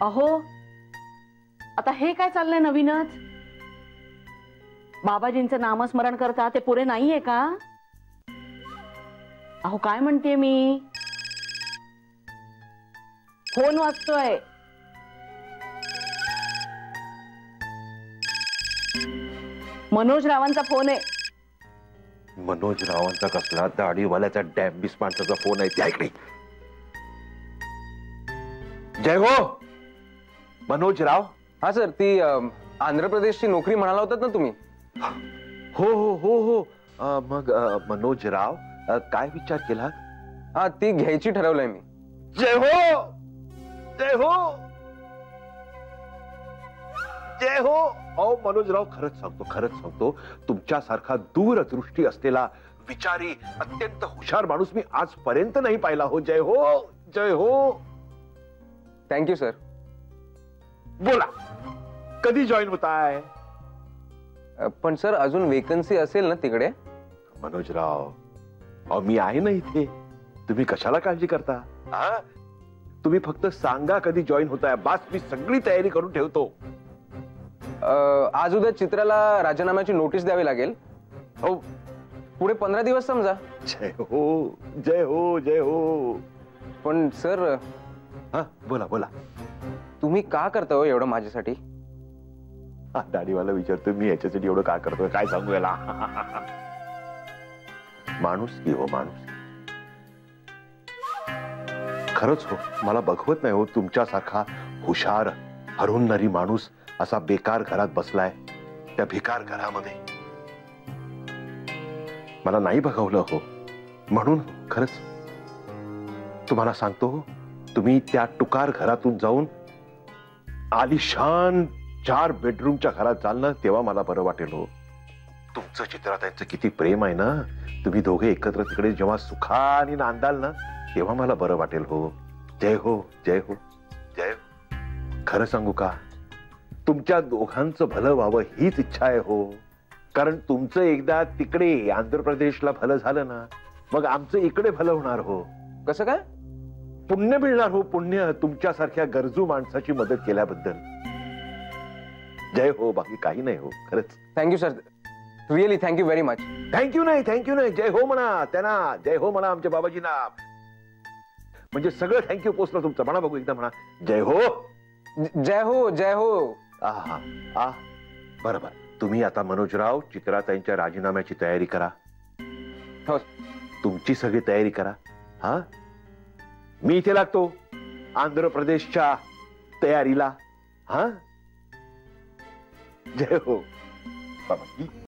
अहो आता हे काय चाललंय नवीनच? बाबाजींचं नामस्मरण करता ते पुरे नाहीये का? अहो काय म्हणतेय मी, फोन वाजतोय. मनोज रावांचा फोन आहे. मनोज रावांचा कसला? दाढीवाल्याचा डॅम्बिस माणसाचा फोन आहे. त्या इकडे. जय हो मनोज राव. हा सर, ती आंध्र प्रदेशची नोकरी म्हणाला होतात ना तुम्ही? हो हो हो हो. मग मनोज राव काय विचार केला? हा, ती घ्यायची ठरवलंय मी. जय हो जय हो जय हो. अहो मनोजराव, खरंच सांगतो तुमच्यासारखा दूरदृष्टी असलेला विचारी अत्यंत हुशार माणूस मी आजपर्यंत नाही पाहिला हो. जय हो जय हो. Thank you sir. बोला, कधी जॉईन होताय? पण सर, अजून वेकन्सी असेल ना तिकडे? मनोजराव, अहो मी आहे ना इथे. तुम्ही कशाला काळजी करता? तुम्ही फक्त सांगा कधी जॉईन होताय, बास मी सगळी तयारी करून ठेवतो. आज उद्या चित्राला राजीनाम्याची नोटीस द्यावी लागेल. हो, पुढे 15 दिवस समजा. जय हो जय हो जय हो. पण सर, हा बोला बोला. तुम्ही का करता हो एवढं माझ्यासाठी? दाढीवाला विचारतो मी याच्यासाठी एवढं का करतोय, काय सांगू याला. माणूस की हो माणूस. खरंच हो, मला बघवत नाही हो तुमच्यासारखा हुशार हरुणनरी माणूस असा बेकार घरात बसलाय त्या भिकार घरामध्ये. मला नाही बघवलं हो, म्हणून खरंच तुम्हाला सांगतो हो, तुम्ही त्या टुकार घरातून जाऊन आलिशान 4 बेडरूमच्या घरात जाल ना, तेव्हा मला बरं वाटेल हो. तुमचं चित्राताईंचं किती प्रेम आहे ना, तुम्ही दोघे एकत्र तिकडे जेव्हा सुखाने नांदाल ना, तेव्हा मला बरं वाटेल हो. जय हो जय हो जय हो. खरं सांगू का, तुमच्या दोघांचं भलं व्हावं हीच इच्छा आहे हो. कारण तुमचं एकदा तिकडे आंध्र प्रदेशला भलं झालं ना, मग आमचं इकडे भलं होणार हो. कसं काय? पुण्य मिळणार हो, पुण्य, तुमच्यासारख्या गरजू माणसाची मदत केल्याबद्दल. जय हो, बाकी काही नाही हो. खरंच thank you sir, really thank you very much. Thank you नाही. जय हो म्हणा त्यांना, जय हो म्हणा आमच्या बाबाजींना. म्हणजे सगळं थँक्यू पोचलं तुमचं. म्हणा बघू एकदा, म्हणा जय हो. जय हो जय हो. बरोबर. तुम्ही आता मनोजराव चित्राताईंच्या राजीनाम्याची तयारी करा. हो, तुमची सगळी तयारी करा. हा, मी इथे लागतो आंध्र प्रदेशच्या तयारीला. हा, जय हो बाबा.